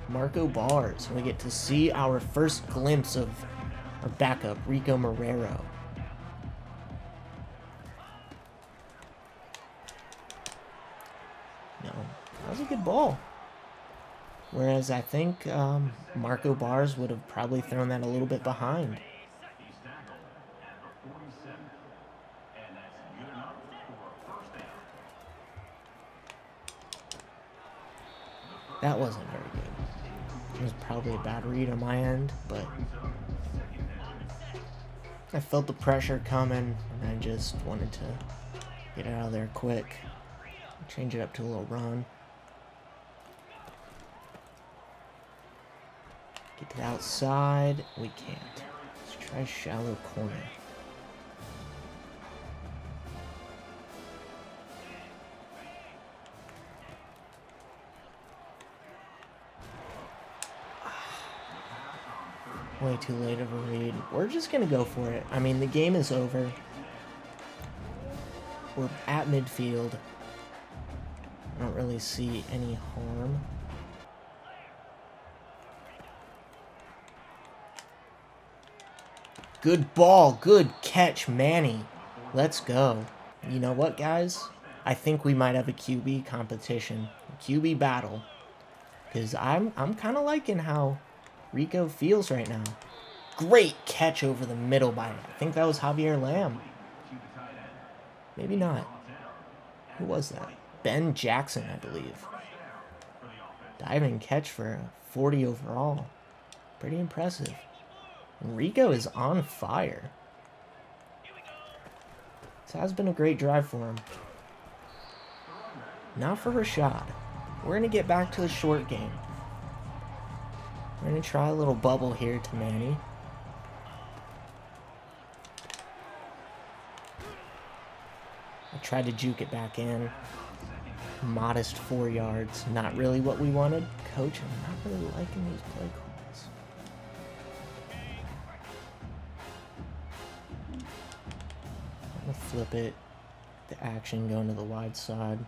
Marco Bars. We get to see our first glimpse of our backup, Rico Marrero. No, that was a good ball. Whereas I think Marco Bars would have probably thrown that a little bit behind. That wasn't very good. It was probably a bad read on my end, but I felt the pressure coming, and I just wanted to get it out of there quick. Change it up to a little run. Get to the outside. We can't. Let's try shallow corner. Way too late of a read. We're just going to go for it. I mean, the game is over. We're at midfield. I don't really see any harm. Good ball. Good catch, Manny. Let's go. You know what, guys? I think we might have a QB competition. A QB battle. Because I'm kind of liking how Rico feels right now. Great catch over the middle by, I think that was Javier Lamb. Maybe not. Who was that? Ben Jackson, I believe. Diving catch for a 40 overall. Pretty impressive. And Rico is on fire. This has been a great drive for him. Now for Rashad. We're going to get back to the short game. We're going to try a little bubble here to Manny. I tried to juke it back in. Modest 4 yards. Not really what we wanted. Coach, I'm not really liking these play calls. I'm going to flip it. The action going to the wide side.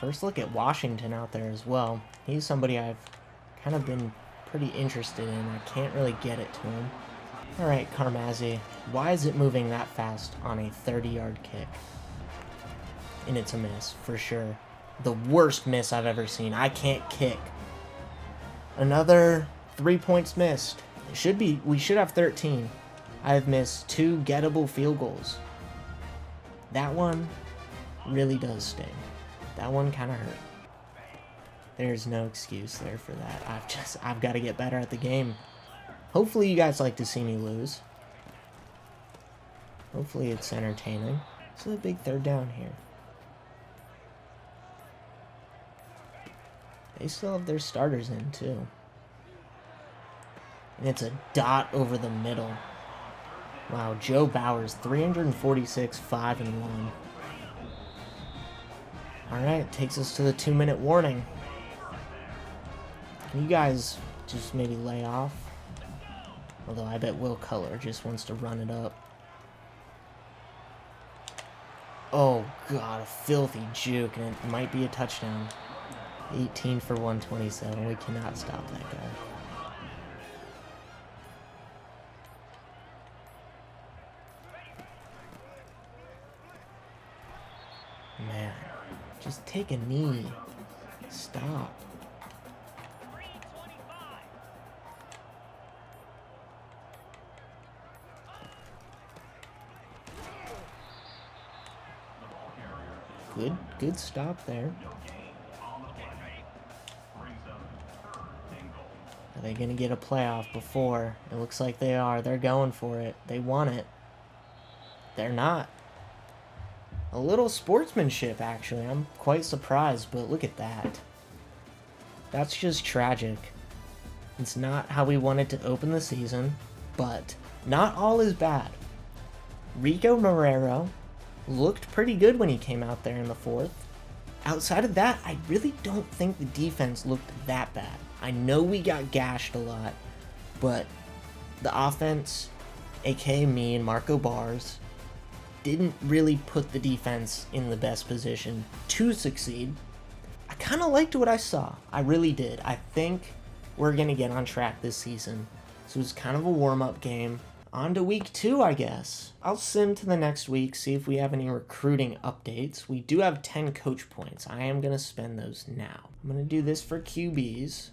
First look at Washington out there as well. He's somebody I've kind of been pretty interested in. I can't really get it to him. Alright, Carmazzi. Why is it moving that fast on a 30-yard kick? And it's a miss, for sure. The worst miss I've ever seen. I can't kick. Another 3 points missed. We should have 13. I've missed 2 gettable field goals. That one really does sting. That one kind of hurt. There's no excuse there for that. I've got to get better at the game. Hopefully you guys like to see me lose. Hopefully it's entertaining. So a big third down here. They still have their starters in too. And it's a dot over the middle. Wow, Joe Bowers, 346, 5-1. Alright, takes us to the 2-minute warning. Can you guys just maybe lay off? Although I bet Will Cutler just wants to run it up. Oh god, a filthy juke, and it might be a touchdown. 18 for 127. We cannot stop that guy. Man, just take a knee. Stop. Good stop there. Are they going to get a playoff before? It looks like they are. They're going for it. They want it. They're not. A little sportsmanship, actually. I'm quite surprised, but look at that. That's just tragic. It's not how we wanted to open the season, but not all is bad. Rico Marrero looked pretty good when he came out there in the fourth. Outside of that, I really don't think the defense looked that bad. I know we got gashed a lot, but the offense, aka me and Marco Bars, didn't really put the defense in the best position to succeed. I kind of liked what I saw. I really did. I think we're going to get on track this season. So it's kind of a warm-up game. On to week 2, I guess. I'll sim to the next week, see if we have any recruiting updates. We do have 10 coach points. I am going to spend those now. I'm going to do this for QBs.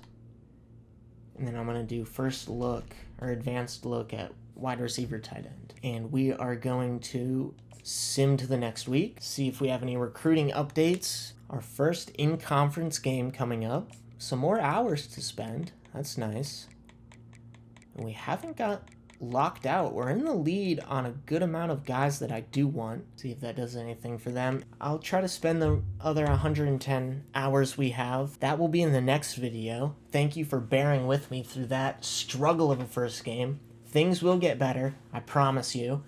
And then I'm going to do first look, or advanced look at wide receiver tight end. And we are going to sim to the next week, see if we have any recruiting updates. Our first in-conference game coming up. Some more hours to spend. That's nice. And we haven't got locked out. We're in the lead on a good amount of guys that I do want. See if that does anything for them. I'll try to spend the other 110 hours we have. That will be in the next video. Thank you for bearing with me through that struggle of a first game. Things will get better, I promise you.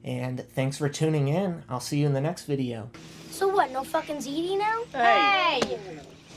And thanks for tuning in. I'll see you in the next video. So what, no fucking ZD now? Hey!